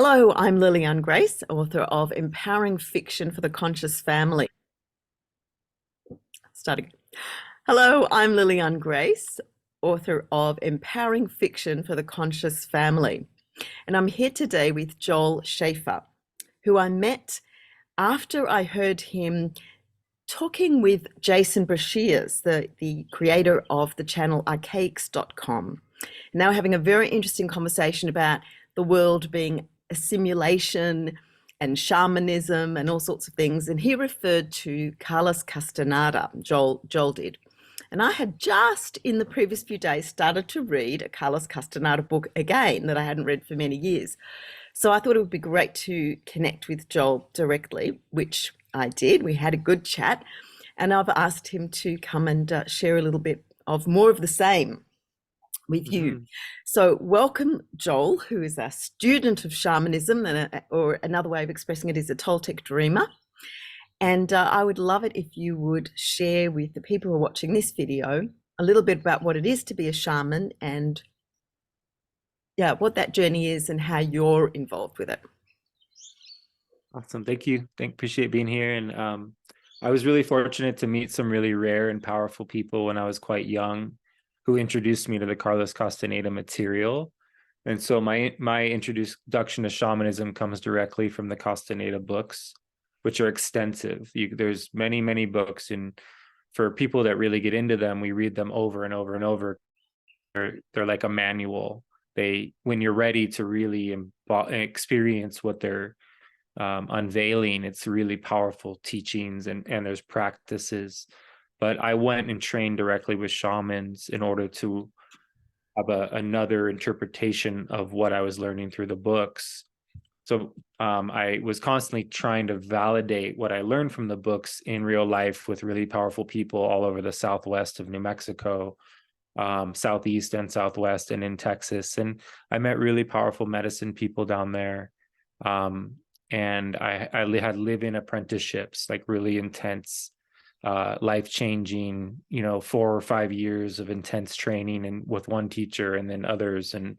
Hello, I'm Liliane Grace, author of Empowering Fiction for the Conscious Family. Starting. Hello, I'm Liliane Grace, author of Empowering Fiction for the Conscious Family. And I'm here today with Joel Schafer, who I met after I heard him talking with Jason Brashears, the creator of the channel archaics.com. Now we're having a very interesting conversation about the world being a simulation and shamanism and all sorts of things. And he referred to Carlos Castaneda, Joel did. And I had just in the previous few days started to read a Carlos Castaneda book again that I hadn't read for many years. So I thought it would be great to connect with Joel directly, which I did. We had a good chat, and I've asked him to come and share a little bit of more of the same with you. Mm-hmm. So welcome, Joel, who is a student of shamanism, or another way of expressing it is a Toltec dreamer. And I would love it if you would share with the people who are watching this video a little bit about what it is to be a shaman and what that journey is and how you're involved with it. Awesome. Thank you. Appreciate being here. And I was really fortunate to meet some really rare and powerful people when I was quite young who introduced me to the Carlos Castaneda material. And so my introduction to shamanism comes directly from the Castaneda books, which are extensive. There's many, many books, and for people that really get into them, we read them over and over and over. They're like a manual. When you're ready to really experience what they're unveiling, it's really powerful teachings, and there's practices. But I went and trained directly with shamans in order to have another interpretation of what I was learning through the books. So I was constantly trying to validate what I learned from the books in real life with really powerful people all over the Southwest of New Mexico, Southeast and Southwest, and in Texas. And I met really powerful medicine people down there. And I had live-in apprenticeships, like really intense, life-changing, 4 or 5 years of intense training, and with one teacher and then others. And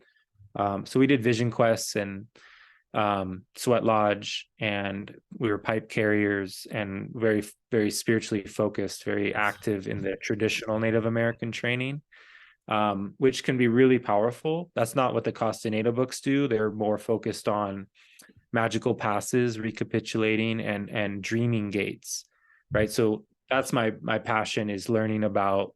so we did vision quests and sweat lodge, and we were pipe carriers and very, very spiritually focused, very active in the traditional Native American training, which can be really powerful. That's not what the Castaneda books do. They're more focused on magical passes, recapitulating, and dreaming gates, right? So that's my passion, is learning about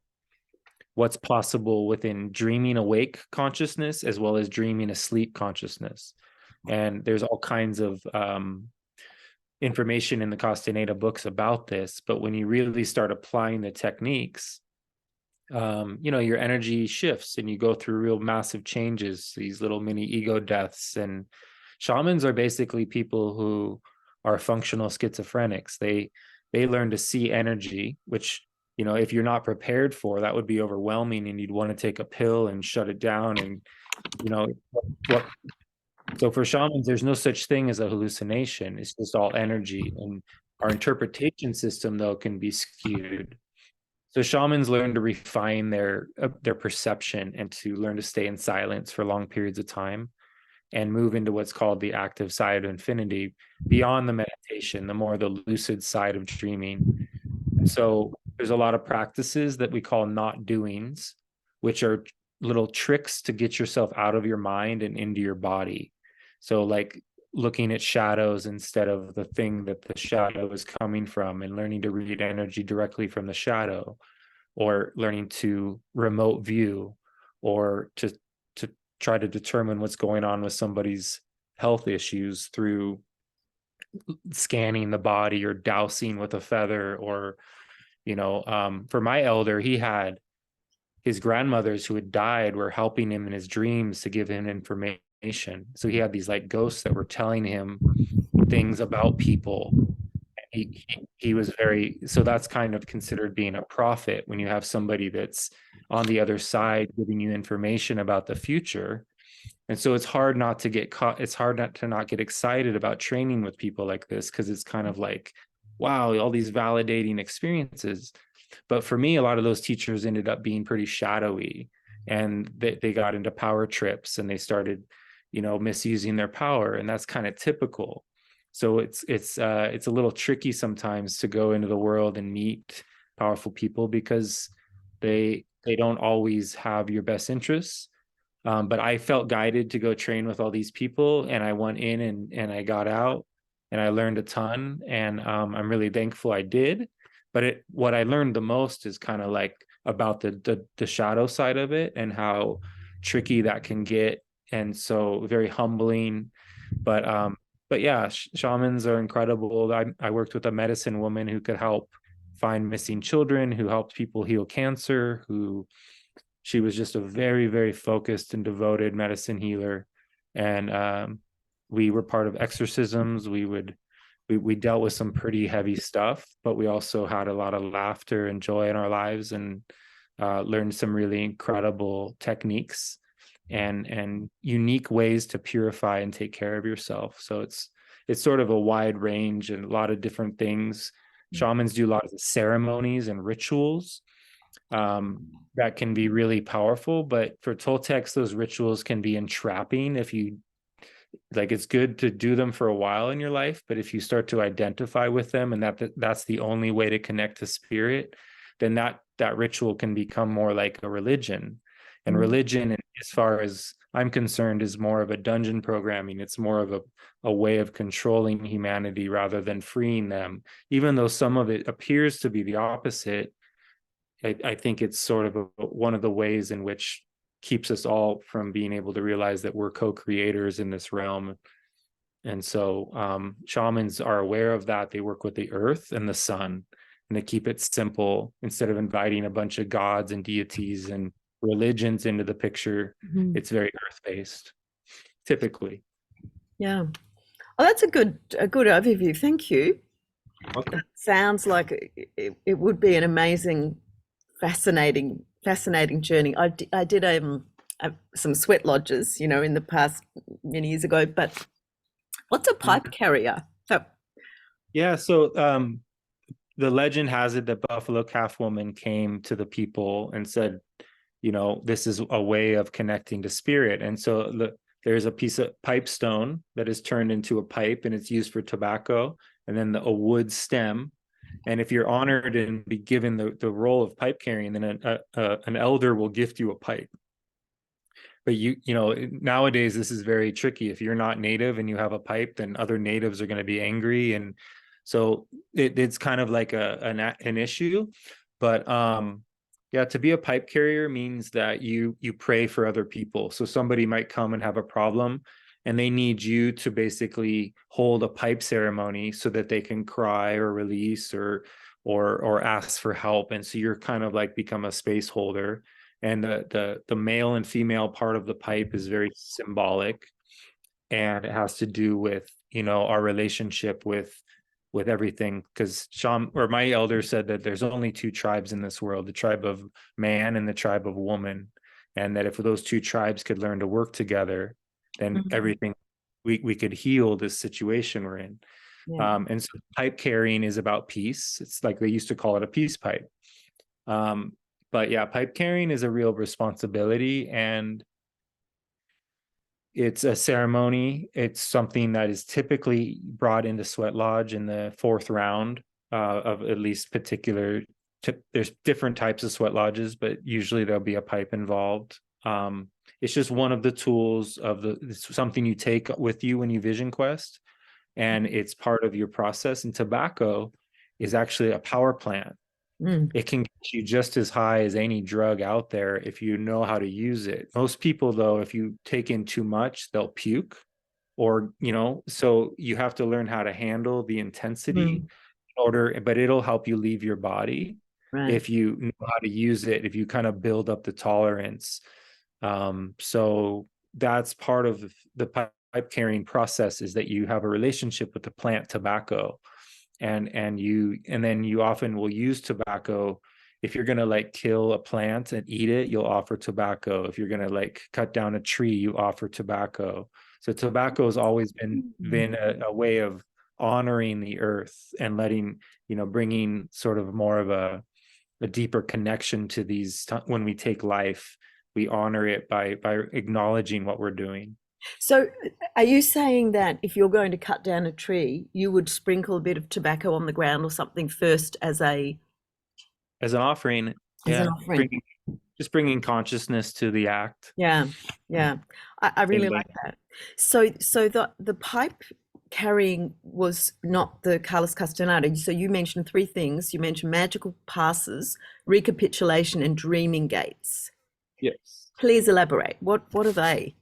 what's possible within dreaming awake consciousness as well as dreaming asleep consciousness. And there's all kinds of information in the Castaneda books about this, but when you really start applying the techniques, your energy shifts and you go through real massive changes, these little mini ego deaths. And shamans are basically people who are functional schizophrenics. They learn to see energy, which, if you're not prepared for, that would be overwhelming, and you'd want to take a pill and shut it down. And so for shamans, there's no such thing as a hallucination. It's just all energy. And our interpretation system, though, can be skewed. So shamans learn to refine their perception and to learn to stay in silence for long periods of time and move into what's called the active side of infinity, beyond the meditation, the more the lucid side of dreaming. And so there's a lot of practices that we call not doings, which are little tricks to get yourself out of your mind and into your body. So like looking at shadows instead of the thing that the shadow is coming from, and learning to read energy directly from the shadow, or learning to remote view, or to try to determine what's going on with somebody's health issues through scanning the body or dousing with a feather. Or, for my elder, he had his grandmothers who had died were helping him in his dreams to give him information. So he had these like ghosts that were telling him things about people. He was so that's kind of considered being a prophet, when you have somebody that's on the other side giving you information about the future. And so it's hard not to get caught. It's hard not to get excited about training with people like this, because it's kind of like, wow, all these validating experiences. But for me, a lot of those teachers ended up being pretty shadowy, and they got into power trips, and they started, misusing their power, and that's kind of typical. So it's a little tricky sometimes to go into the world and meet powerful people because they don't always have your best interests. But I felt guided to go train with all these people, and I went in and I got out and I learned a ton, and I'm really thankful I did. But what I learned the most is kind of like about the shadow side of it and how tricky that can get, and so very humbling. But yeah, shamans are incredible. I worked with a medicine woman who could help find missing children, who helped people heal cancer, who she was just a very, very focused and devoted medicine healer. And we were part of exorcisms. We dealt with some pretty heavy stuff, but we also had a lot of laughter and joy in our lives, and learned some really incredible techniques and unique ways to purify and take care of yourself. So it's sort of a wide range and a lot of different things. Shamans do a lot of ceremonies and rituals that can be really powerful, but for Toltecs, those rituals can be entrapping if you like. It's good to do them for a while in your life, but if you start to identify with them and that's the only way to connect to spirit, then that ritual can become more like a religion. And religion, as far as I'm concerned, is more of a dungeon programming. It's more of a way of controlling humanity rather than freeing them, even though some of it appears to be the opposite. I think it's sort of one of the ways in which keeps us all from being able to realize that we're co-creators in this realm. And so shamans are aware of that. They work with the earth and the sun, and they keep it simple instead of inviting a bunch of gods and deities and religions into the picture. It's very earth-based, typically. Yeah. Oh, that's a good overview. Thank you. Welcome. Sounds like it would be an amazing, fascinating journey. I did some sweat lodges, in the past many years ago. But what's a pipe carrier? Oh, Yeah, so the legend has it that Buffalo Calf Woman came to the people and said, this is a way of connecting to spirit. And so there's a piece of pipe stone that is turned into a pipe, and it's used for tobacco, and then a wood stem. And if you're honored and be given the role of pipe carrying, then an elder will gift you a pipe. But nowadays this is very tricky. If you're not native and you have a pipe, then other natives are going to be angry, and so it's kind of like an issue. But yeah, to be a pipe carrier means that you pray for other people. So somebody might come and have a problem, and they need you to basically hold a pipe ceremony so that they can cry or release or ask for help. And so you're kind of like become a space holder. And the male and female part of the pipe is very symbolic, and it has to do with our relationship with everything. Because my elder said that there's only two tribes in this world: the tribe of man and the tribe of woman, and that if those two tribes could learn to work together, then everything we could heal this situation we're in. yeah. And so pipe carrying is about peace. It's like they used to call it a peace pipe. But yeah, pipe carrying is a real responsibility, and it's a ceremony. It's something that is typically brought into Sweat Lodge in the fourth round of at least particular. There's different types of sweat lodges, but usually there'll be a pipe involved. It's just one of the tools it's something you take with you when you vision quest, and it's part of your process. And tobacco is actually a power plant. It can get you just as high as any drug out there if you know how to use it. Most people, though, if you take in too much, they'll puke, or so you have to learn how to handle the intensity but it'll help you leave your body Right. if you know how to use it, if you kind of build up the tolerance. So that's part of the pipe carrying process, is that you have a relationship with the plant tobacco. And then you often will use tobacco. If you're going to like kill a plant and eat it, you'll offer tobacco. If you're going to like cut down a tree, you offer tobacco. So tobacco has always been a way of honoring the earth and letting, bringing sort of more of a deeper connection to these. When we take life, we honor it by acknowledging what we're doing. So, are you saying that if you're going to cut down a tree, you would sprinkle a bit of tobacco on the ground or something first As an offering, as an yeah, offering? bringing consciousness to the act. Yeah, yeah. I Same really way. like that. So the pipe carrying was not the Carlos Castaneda. So you mentioned three things. You mentioned magical passes, recapitulation, and dreaming gates. Yes. Please elaborate. What are they?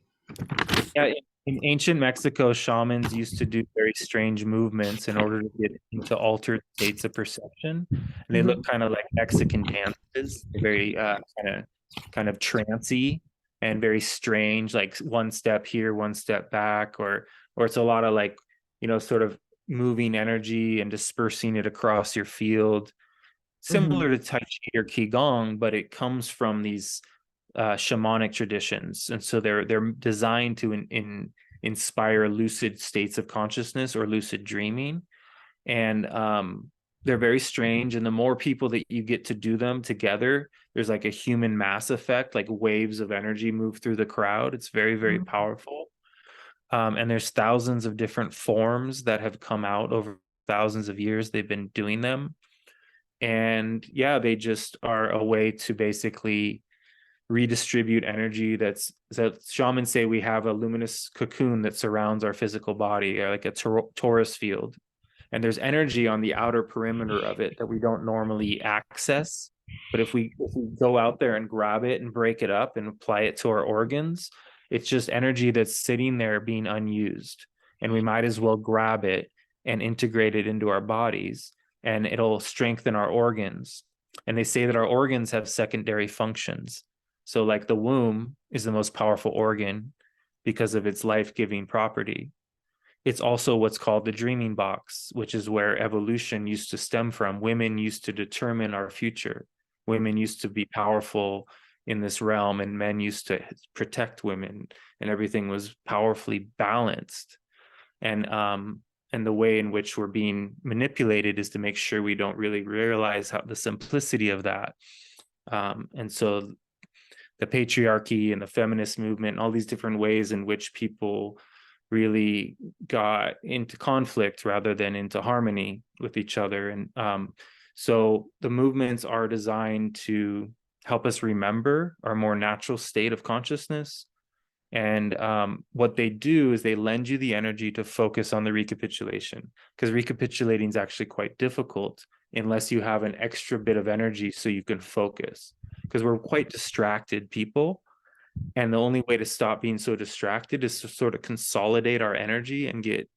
Yeah, in ancient Mexico, shamans used to do very strange movements in order to get into altered states of perception, and they look Mhm. kind of like Mexican dances. They're very kind of trancy and very strange, like one step here, one step back, or it's a lot of like, sort of moving energy and dispersing it across your field, Mhm. similar to Tai Chi or Qigong, but it comes from these shamanic traditions, and so they're designed to inspire lucid states of consciousness or lucid dreaming, and they're very strange. And the more people that you get to do them together, there's like a human mass effect, like waves of energy move through the crowd. It's very, very Mhm. powerful. And there's thousands of different forms that have come out over thousands of years. They've been doing them, and yeah, they just are a way to basically redistribute energy. That shamans say we have a luminous cocoon that surrounds our physical body, or like a torus field, and there's energy on the outer perimeter of it that we don't normally access. But if we go out there and grab it and break it up and apply it to our organs, it's just energy that's sitting there being unused, and we might as well grab it and integrate it into our bodies, and it'll strengthen our organs. And they say that our organs have secondary functions. So like the womb is the most powerful organ because of its life-giving property. It's also what's called the dreaming box, which is where evolution used to stem from. Women used to determine our future. Women used to be powerful in this realm, and men used to protect women, and everything was powerfully balanced. And the way in which we're being manipulated is to make sure we don't really realize how the simplicity of that. And so the patriarchy and the feminist movement, all these different ways in which people really got into conflict rather than into harmony with each other. And so the movements are designed to help us remember our more natural state of consciousness. And what they do is they lend you the energy to focus on the recapitulation, because recapitulating is actually quite difficult unless you have an extra bit of energy so you can focus, because we're quite distracted people. And the only way to stop being so distracted is to sort of consolidate our energy and get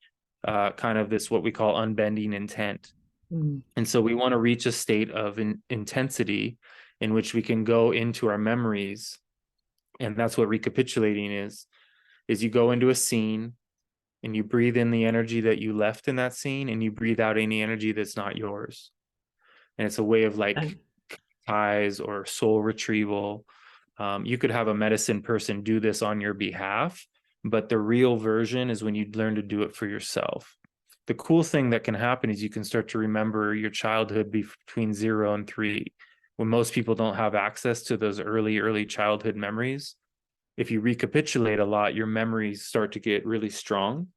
kind of this what we call unbending intent. Mm. And so we want to reach a state of intensity in which we can go into our memories. And that's what recapitulating is you go into a scene and you breathe in the energy that you left in that scene, and you breathe out any energy that's not yours. And it's a way of like Okay. ties or soul retrieval. You could have a medicine person do this on your behalf, but the real version is when you learn to do it for yourself. The cool thing that can happen is you can start to remember your childhood between 0 and 3, when most people don't have access to those early childhood memories. If you recapitulate a lot, your memories start to get really strong,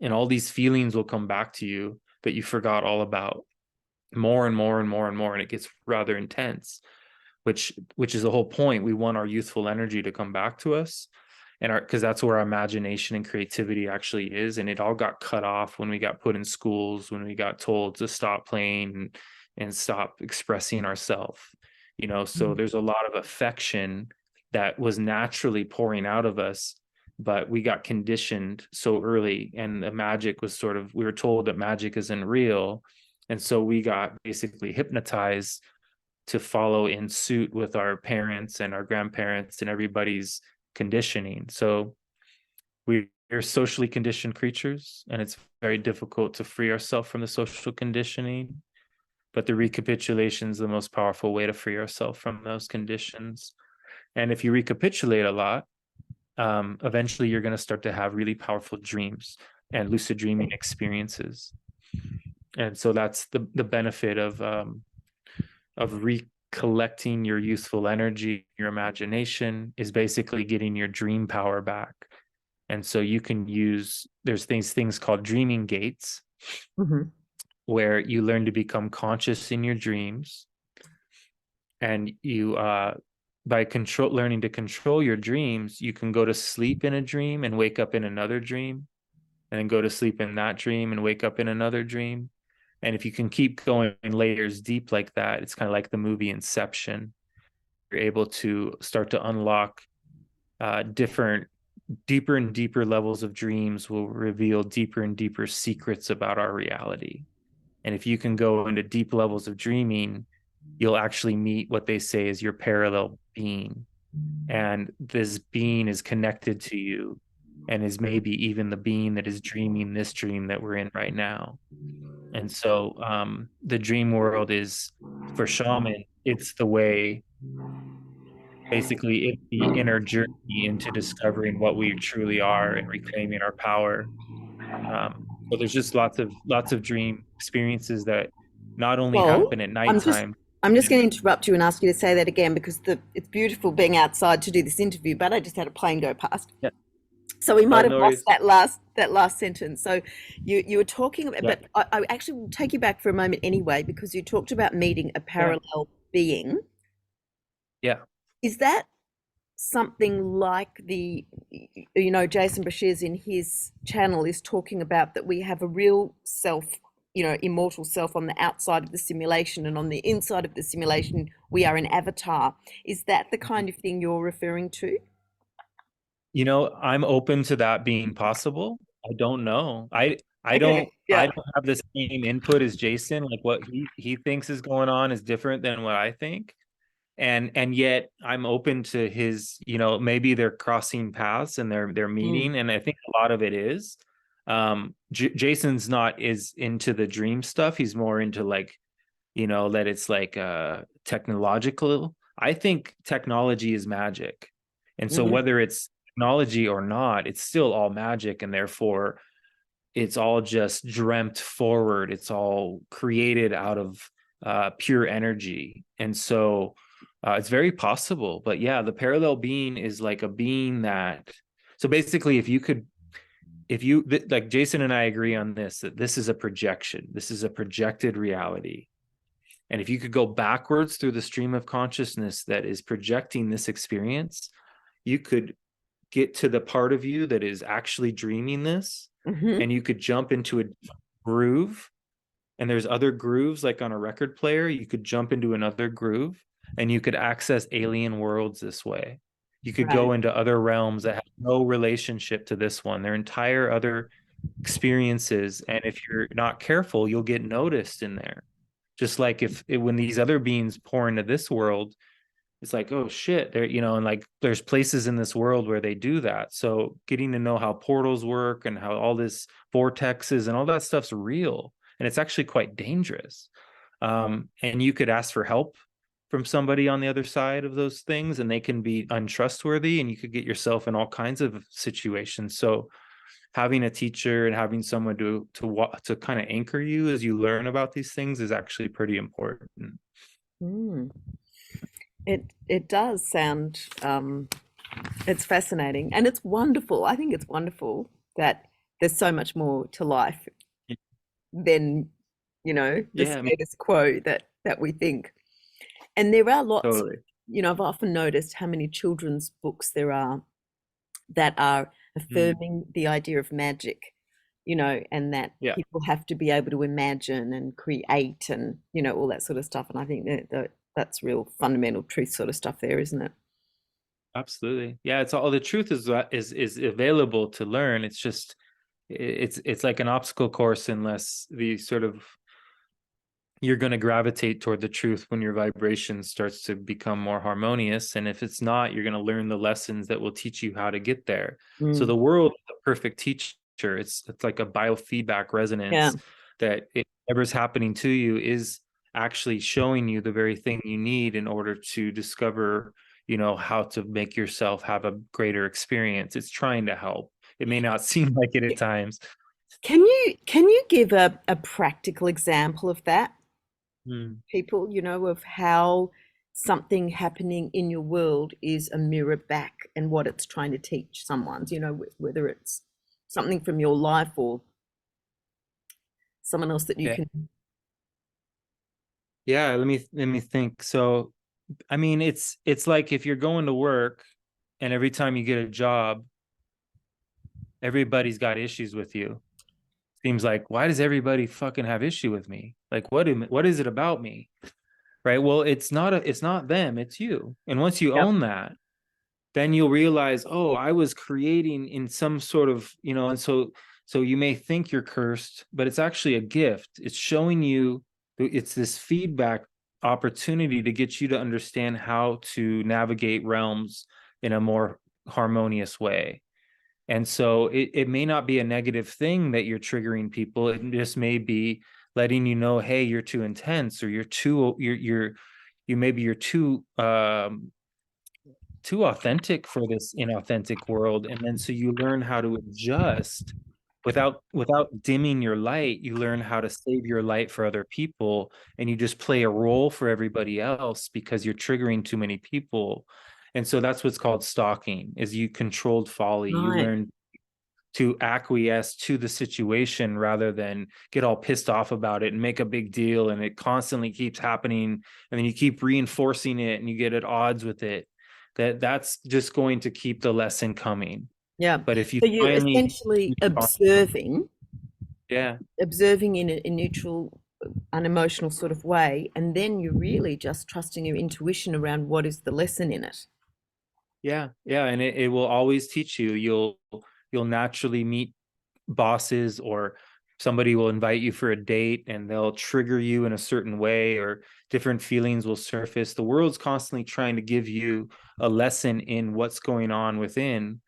and all these feelings will come back to you that you forgot all about, more and more and more and more, and it gets rather intense, which is the whole point. We want our youthful energy to come back to us, and our because that's where our imagination and creativity actually is. And it all got cut off when we got put in schools, when we got told to stop playing and stop expressing ourselves. So Mm. there's a lot of affection that was naturally pouring out of us, but we got conditioned so early, and the magic was sort of, we were told that magic isn't real, and so we got basically hypnotized to follow in suit with our parents and our grandparents and everybody's conditioning. So we're socially conditioned creatures, and it's very difficult to free ourselves from the social conditioning. But the recapitulation is the most powerful way to free ourselves from those conditions. And if you recapitulate a lot, eventually you're going to start to have really powerful dreams and lucid dreaming experiences. And so that's the benefit of recollecting your youthful energy, your imagination, is basically getting your dream power back. And so you can use, there's things called dreaming gates, Mm-hmm. where you learn to become conscious in your dreams. And you, by learning to control your dreams, you can go to sleep in a dream and wake up in another dream, and then go to sleep in that dream and wake up in another dream. And if you can keep going layers deep like that, it's kind of like the movie Inception. You're able to start to unlock different, deeper and deeper levels of dreams will reveal deeper and deeper secrets about our reality. And if you can go into deep levels of dreaming, you'll actually meet what they say is your parallel being. And this being is connected to you and is maybe even the being that is dreaming this dream that we're in right now. And so the dream world is, for shaman, it's the way, basically, it's the inner journey into discovering what we truly are and reclaiming our power. So there's just lots of dream experiences that not only Well, happen at I'm just nighttime. I'm just going to interrupt you and ask you to say that again because it's beautiful being outside to do this interview, but I just had a plane go past. Yeah. So we Oh, might have no lost worries. that last sentence. So you were talking about, Yeah. but I actually will take you back for a moment anyway because you talked about meeting a Yeah. parallel being. Yeah. Is that something like Jason Bashir's in his channel is talking about that we have a real self, immortal self on the outside of the simulation, and on the inside of the simulation we are an avatar. Is that the kind of thing you're referring to? I'm open to that being possible. I don't know. I don't Okay, I yeah. don't have the same input as Jason. Like, what he thinks is going on is different than what I think. And yet I'm open to his, maybe they're crossing paths and they're Mm, meeting. And I think a lot of it is. Jason's not is into the dream stuff. He's more into, like, that it's like technological. I think technology is magic. And so mhm, whether it's technology or not, it's still all magic, and therefore it's all just dreamt forward. It's all created out of pure energy. And so it's very possible. But yeah, the parallel being is like a being that, so basically, like Jason and I agree on this, that this is a projection, this is a projected reality. And if you could go backwards through the stream of consciousness that is projecting this experience, you could get to the part of you that is actually dreaming this, mhm. and you could jump into a groove. And there's other grooves, like on a record player, you could jump into another groove and you could access alien worlds this way. You could Right. go into other realms that have no relationship to this one. They're entire other experiences. And if you're not careful, you'll get noticed in there. Just like when these other beings pour into this world, it's like, oh shit, there, and like there's places in this world where they do that. So getting to know how portals work and how all this vortexes and all that stuff's real, and it's actually quite dangerous. And you could ask for help from somebody on the other side of those things, and they can be untrustworthy, and you could get yourself in all kinds of situations. So having a teacher and having someone to kind of anchor you as you learn about these things is actually pretty important. Mm. It does sound it's fascinating and it's wonderful. I think it's wonderful that there's so much more to life than the Yeah, I mean, status quo that we think. And there are lots of, totally. I've often noticed how many children's books there are that are Mm, affirming the idea of magic, and that yeah. people have to be able to imagine and create and, all that sort of stuff. And I think that's real fundamental truth sort of stuff there, isn't it? Absolutely. Yeah, it's all, the truth is available to learn. It's just it's like an obstacle course, unless the sort of, you're going to gravitate toward the truth when your vibration starts to become more harmonious. And if it's not, you're going to learn the lessons that will teach you how to get there. So Mm. the world is a perfect teacher. It's like a biofeedback Yeah. resonance, that whatever's happening to you is actually showing you the very thing you need in order to discover, how to make yourself have a greater experience. It's trying to help. It may not seem like it at times. Can you give a practical example of that, Hmm. people, of how something happening in your world is a mirror back and what it's trying to teach someone, whether it's something from your life or someone else that you Yeah. can. Yeah, let me think. So, I mean, it's like if you're going to work and every time you get a job, everybody's got issues with you. Seems like, why does everybody fucking have issue with me? Like, what is it about me? Right? Well, it's not them, it's you. And once you Yep. own that, then you'll realize, oh, I was creating in some sort of, and so you may think you're cursed, but it's actually a gift. It's showing you, it's this feedback opportunity to get you to understand how to navigate realms in a more harmonious way. And so it may not be a negative thing that you're triggering people. It just may be letting you know, hey, you're too intense, or you're too authentic for this inauthentic world. And then so you learn how to adjust without dimming your light. You learn how to save your light for other people, and you just play a role for everybody else because you're triggering too many people. And so that's what's called stalking, is you controlled folly. You Right. learn to acquiesce to the situation rather than get all pissed off about it and make a big deal, and it constantly keeps happening, and then you keep reinforcing it and you get at odds with it. That's just going to keep the lesson coming. Yeah. But if you So you're finally essentially respond, yeah, observing in a neutral, unemotional sort of way, and then you're really just trusting your intuition around what is the lesson in it. yeah, and it will always teach you. You'll naturally meet bosses, or somebody will invite you for a date and they'll trigger you in a certain way, or different feelings will surface. The world's constantly trying to give you a lesson in what's going on within,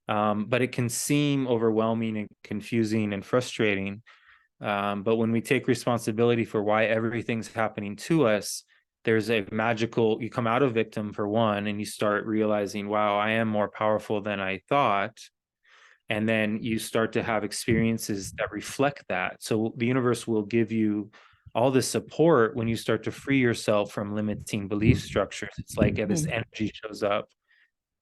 but it can seem overwhelming and confusing and frustrating. But when we take responsibility for why everything's happening to us, there's a magical, you come out of victim for one, and you start realizing, wow, I am more powerful than I thought. And then you start to have experiences that reflect that. So the universe will give you all the support when you start to free yourself from limiting belief structures. It's like this Mm. energy shows up.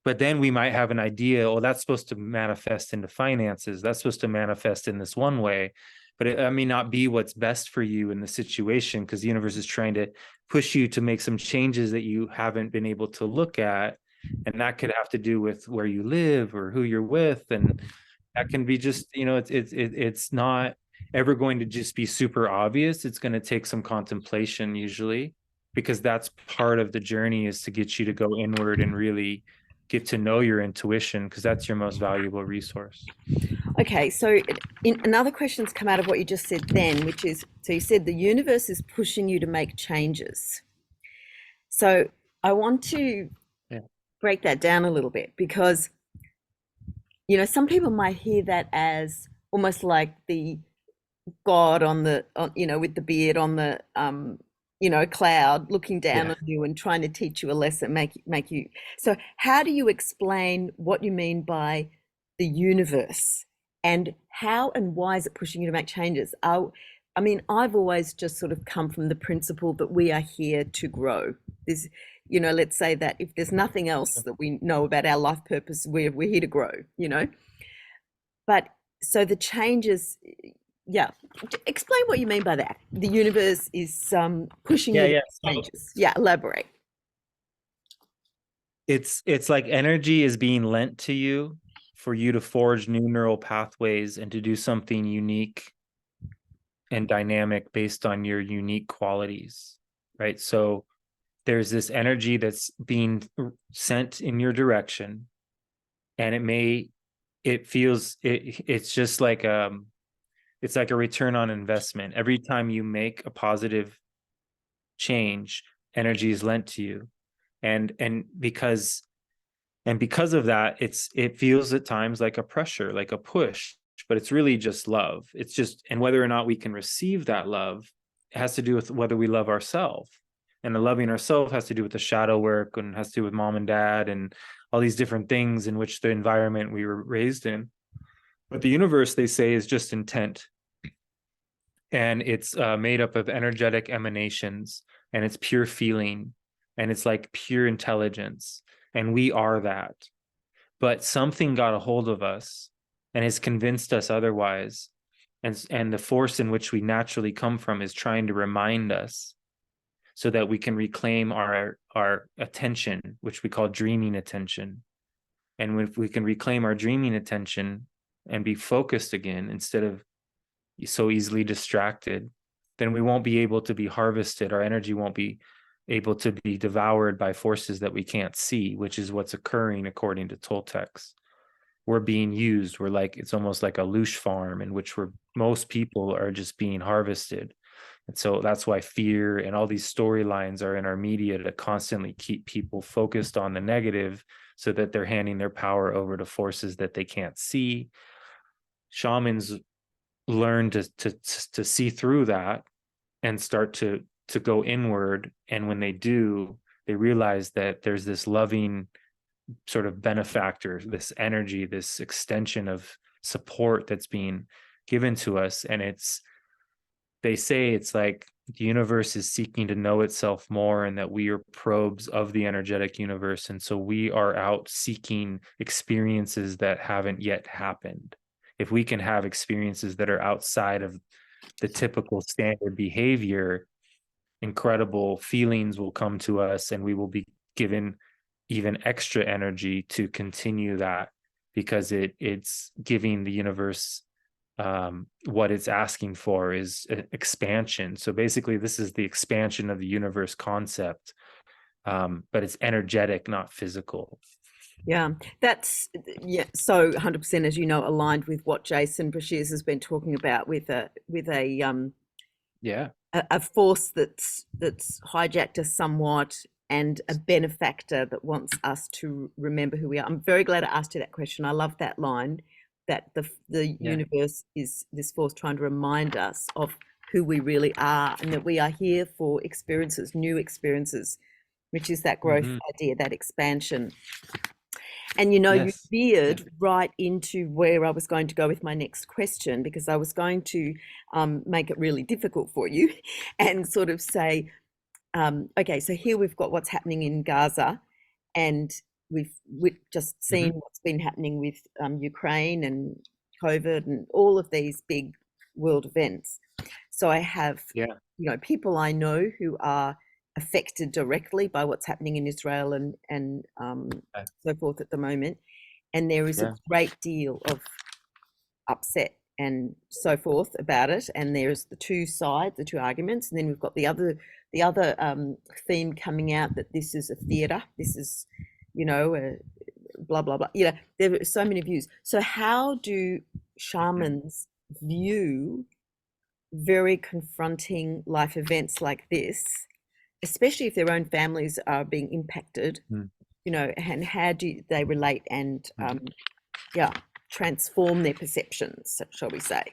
But then we might have an idea, oh, that's supposed to manifest into finances. That's supposed to manifest in this one way. But it may not be what's best for you in the situation, because the universe is trying to push you to make some changes that you haven't been able to look at. And that could have to do with where you live or who you're with. And that can be just, it's not ever going to just be super obvious. It's going to take some contemplation usually, because that's part of the journey, is to get you to go inward and really get to know your intuition, because that's your most valuable resource. Okay, so another question's come out of what you just said then, which is, so you said the universe is pushing you to make changes. So I want to Yeah. break that down a little bit, because some people might hear that as almost like the God with the beard on the cloud, looking down Yeah. on you and trying to teach you a lesson, make you. So how do you explain what you mean by the universe, and how and why is it pushing you to make changes? I mean, I've always just sort of come from the principle that we are here to grow. There's, let's say that if there's nothing else that we know about our life purpose, we're here to grow. But so the changes, yeah. Explain what you mean by that. The universe is pushing Yeah. you to Yeah. make So changes. Yeah, elaborate. it's like energy is being lent to you for you to forge new neural pathways and to do something unique and dynamic based on your unique qualities, right? So there's this energy that's being sent in your direction, and it's just like it's like a return on investment. Every time you make a positive change, energy is lent to you. And because of that, it feels at times like a pressure, like a push, but it's really just love. It's just, and whether or not we can receive that love, it has to do with whether we love ourselves. And the loving ourselves has to do with the shadow work, and has to do with mom and dad and all these different things in which the environment we were raised in. But the universe, they say, is just intent, and it's made up of energetic emanations, and it's pure feeling. and it's like pure intelligence, and we are that. But something got a hold of us and has convinced us otherwise. And the force in which we naturally come from is trying to remind us so that we can reclaim our attention, which we call dreaming attention. And if we can reclaim our dreaming attention and be focused again instead of so easily distracted, then we won't be able to be harvested. Our energy won't be able to be devoured by forces that we can't see, which is what's occurring according to Toltecs. We're being used. We're like, it's almost like a loosh farm in which most people are just being harvested. And so that's why fear and all these storylines are in our media to constantly keep people focused on the negative so that they're handing their power over to forces that they can't see. Shamans learn to see through that and start to go inward. And when they do, they realize that there's this loving sort of benefactor, this energy, this extension of support that's being given to us. And they say it's like the universe is seeking to know itself more, and that we are probes of the energetic universe. And so we are out seeking experiences that haven't yet happened. If we can have experiences that are outside of the typical standard behavior, incredible feelings will come to us, and we will be given even extra energy to continue that, because it's giving the universe what it's asking for is expansion. So basically, this is the expansion of the universe concept, but it's energetic, not physical. Yeah, that's so 100%, as you know, aligned with what Jason Brashears has been talking about with Yeah. a force that's hijacked us somewhat, and a benefactor that wants us to remember who we are. I'm very glad I asked you that question. I love that line, that the Yeah. universe is this force trying to remind us of who we really are, and that we are here for experiences, new experiences, which is that growth idea, that expansion. And you Yes. veered right into where I was going to go with my next question, because I was going to make it really difficult for you and sort of say, okay, so here we've got what's happening in Gaza, and we've just seen what's been happening with Ukraine and COVID and all of these big world events. So I have, people I know who are affected directly by what's happening in Israel and so forth at the moment, and there is a great deal of upset and so forth about it. And there's the two sides, the two arguments, and then we've got the other theme coming out, that this is a theatre, this is, a blah blah blah. There are so many views. So how do shamans view very confronting life events like this, especially if their own families are being impacted, and how do they relate and transform their perceptions, shall we say?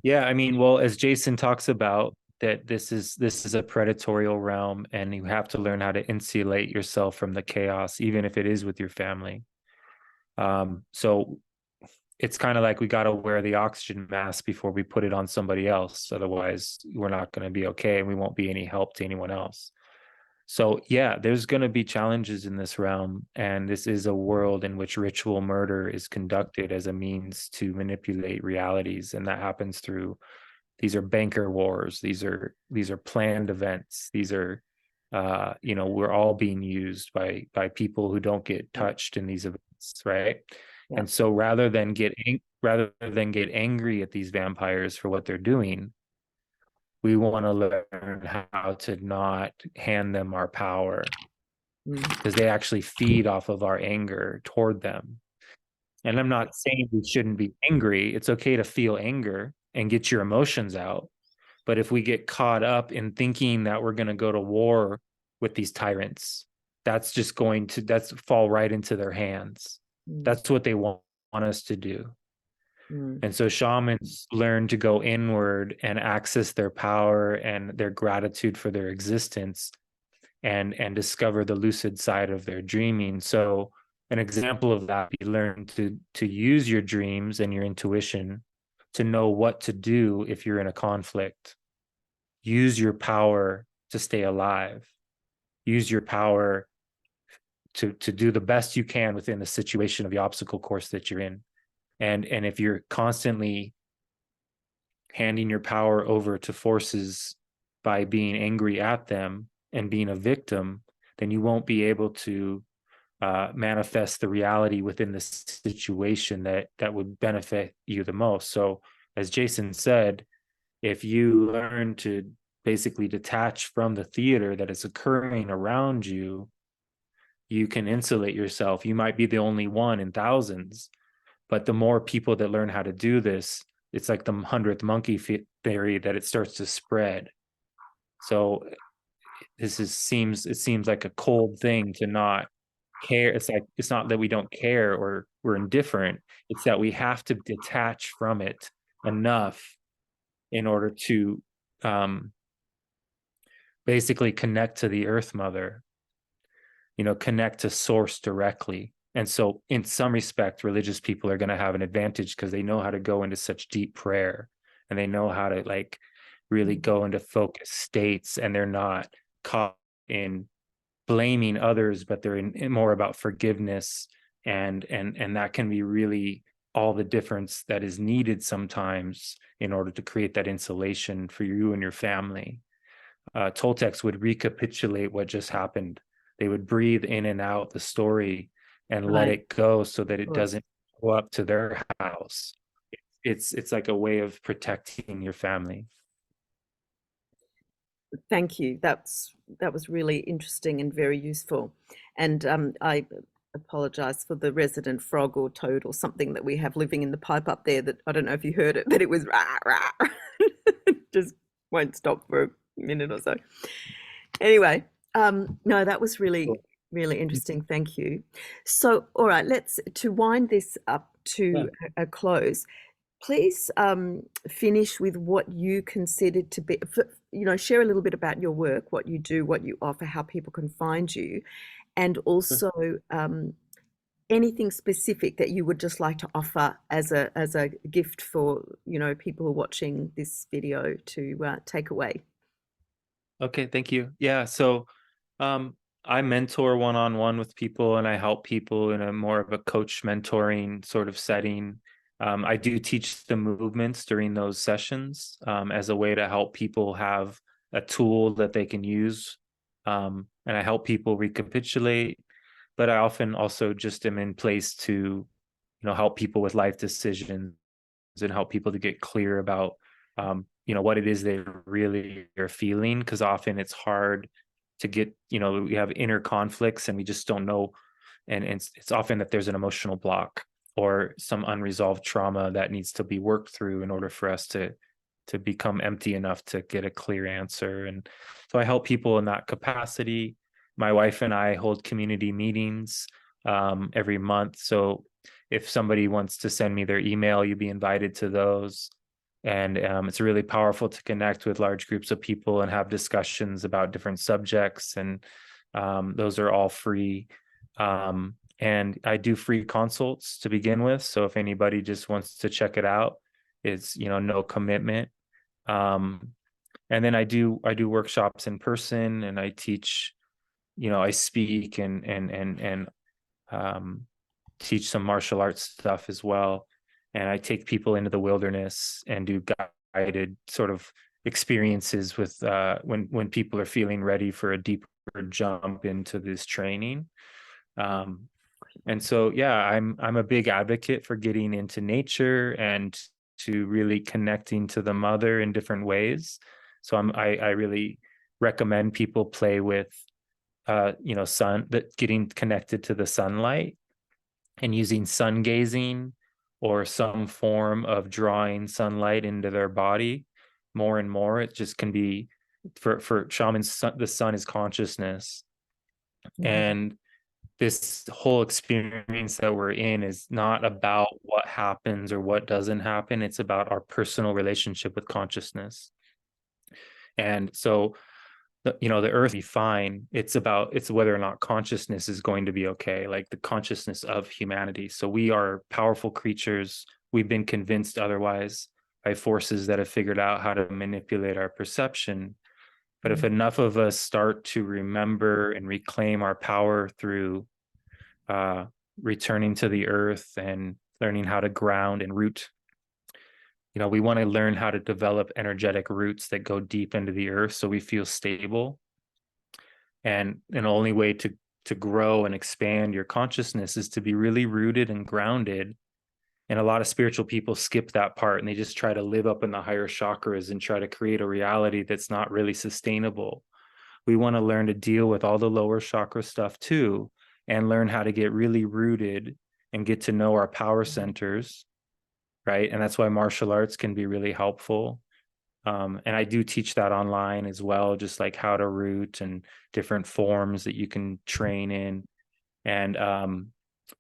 Yeah, I mean, well, as Jason talks about, that this is a predatorial realm, and you have to learn how to insulate yourself from the chaos, even if it is with your family. So it's kind of like we got to wear the oxygen mask before we put it on somebody else. Otherwise, we're not going to be okay, and we won't be any help to anyone else. So yeah, there's going to be challenges in this realm, and this is a world in which ritual murder is conducted as a means to manipulate realities, and that happens through, these are banker wars, these are planned events, these are we're all being used by people who don't get touched in these events, right? And so rather than get angry at these vampires for what they're doing, we want to learn how to not hand them our power, because they actually feed off of our anger toward them. And I'm not saying we shouldn't be angry. It's okay to feel anger and get your emotions out. But if we get caught up in thinking that we're going to go to war with these tyrants, that's just that's fall right into their hands. That's what they want us to do. And so shamans learn to go inward and access their power and their gratitude for their existence, and discover the lucid side of their dreaming. So an example of that, you learn to use your dreams and your intuition to know what to do if you're in a conflict. use your power to stay alive, use your power to do the best you can within the situation of the obstacle course that you're in. And if you're constantly handing your power over to forces by being angry at them and being a victim, then you won't be able to manifest the reality within the situation that would benefit you the most. So, as Jason said, if you learn to basically detach from the theater that is occurring around you, you can insulate yourself. You might be the only one in thousands, but the more people that learn how to do this, it's like the 100th monkey theory, that it starts to spread. So it seems like a cold thing to not care. It's like, it's not that we don't care or we're indifferent. It's that we have to detach from it enough in order to basically connect to the earth mother, connect to source directly. And so in some respect, religious people are going to have an advantage because they know how to go into such deep prayer, and they know how to like really go into focused states, and they're not caught in blaming others, but they're in more about forgiveness. And that can be really all the difference that is needed sometimes in order to create that insulation for you and your family. Toltecs would recapitulate what just happened. They would breathe in and out the story and let Right. it go so that Of it course. doesn't go up to their house. It's like a way of protecting your family. Thank you. That was really interesting and very useful. And I apologize for the resident frog or toad or something that we have living in the pipe up there, that I don't know if you heard it, but it was rah, rah. Just won't stop for a minute or so. Anyway, no, that was really, really interesting. Thank you. So, all right, to wind this up Yeah. to a close, please finish with what you considered to be, share a little bit about your work, what you do, what you offer, how people can find you, and also anything specific that you would just like to offer as a gift for people who are watching this video to take away. Okay, thank you. Yeah, so I mentor one-on-one with people, and I help people in a more of a coach mentoring sort of setting. I do teach the movements during those sessions as a way to help people have a tool that they can use. And I help people recapitulate, but I often also just am in place to, help people with life decisions and help people to get clear about what it is they really are feeling, because often it's hard to get, we have inner conflicts and we just don't know. And it's often that there's an emotional block or some unresolved trauma that needs to be worked through in order for us to become empty enough to get a clear answer. And so I help people in that capacity. My wife and I hold community meetings every month. So if somebody wants to send me their email, you'd be invited to those. And it's really powerful to connect with large groups of people and have discussions about different subjects. And those are all free. And I do free consults to begin with. So if anybody just wants to check it out, it's, no commitment. And then I do workshops in person, and I teach, I speak and teach some martial arts stuff as well. And I take people into the wilderness and do guided sort of experiences with when people are feeling ready for a deeper jump into this training. And so, yeah, I'm a big advocate for getting into nature and to really connecting to the mother in different ways. So I really recommend people play with getting connected to the sunlight and using sun gazing or some form of drawing sunlight into their body more and more. It just can be for shamans, the sun is consciousness. And this whole experience that we're in is not about what happens or what doesn't happen. It's about our personal relationship with consciousness. And so the earth be fine. It's whether or not consciousness is going to be okay, like the consciousness of humanity. So we are powerful creatures. We've been convinced otherwise. by forces that have figured out how to manipulate our perception. But if Mm. enough of us start to remember and reclaim our power through returning to the earth and learning how to ground and root, we want to learn how to develop energetic roots that go deep into the earth so we feel stable. And the only way to grow and expand your consciousness is to be really rooted and grounded. And a lot of spiritual people skip that part and they just try to live up in the higher chakras and try to create a reality that's not really sustainable. We want to learn to deal with all the lower chakra stuff too, and learn how to get really rooted and get to know our power centers, right? And that's why martial arts can be really helpful. And I do teach that online as well, just like how to root and different forms that you can train in. And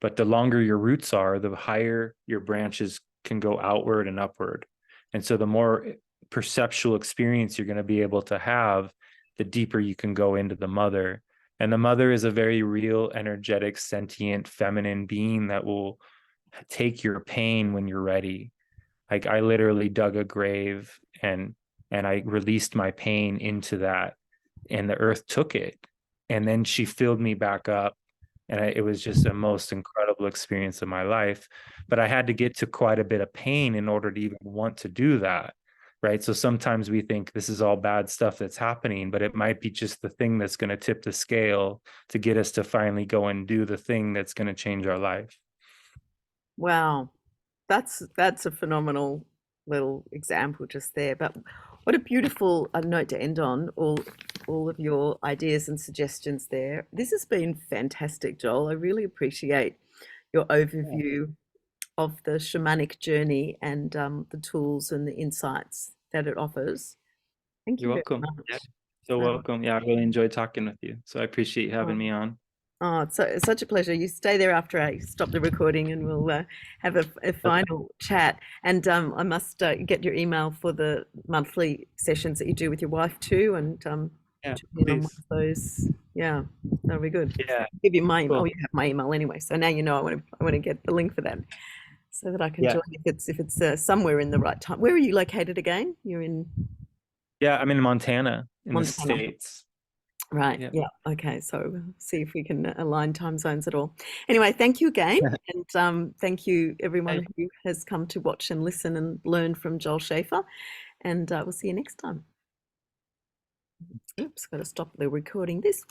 but the longer your roots are, the higher your branches can go outward and upward. And so the more perceptual experience you're going to be able to have, the deeper you can go into the mother. And the mother is a very real, energetic, sentient, feminine being that will take your pain when you're ready. Like I literally dug a grave and I released my pain into that, and the earth took it, and then she filled me back up, and it was just the most incredible experience of my life. But I had to get to quite a bit of pain in order to even want to do that, right? So sometimes we think this is all bad stuff that's happening, but it might be just the thing that's going to tip the scale to get us to finally go and do the thing that's going to change our life. Wow, that's a phenomenal little example just there. But what a beautiful note to end on. All of your ideas and suggestions there. This has been fantastic, Joel. I really appreciate your overview of the shamanic journey and the tools and the insights that it offers. Thank you You're very welcome. Yeah. much. So Wow. welcome. Yeah, I really enjoyed talking with you. So I appreciate you having Oh, me on. it's such a pleasure. You stay there after I stop the recording and we'll have a Okay. final chat. And I must get your email for the monthly sessions that you do with your wife too. And Yeah, tune in on one please. of those. Yeah, that'll be good. Yeah, Give you my email. Oh, cool. you have my email anyway. So now you know I want to get the link for that so that I can Yeah. join if it's somewhere in the right time. Where are you located again? You're in Yeah, I'm in Montana in the Montana. States. Right. Yeah. Yeah. Okay. So we'll see if we can align time zones at all. Anyway, thank you again. And thank you everyone Hey, who has come to watch and listen and learn from Joel Schafer. And we'll see you next time. Oops, got to stop the recording this way.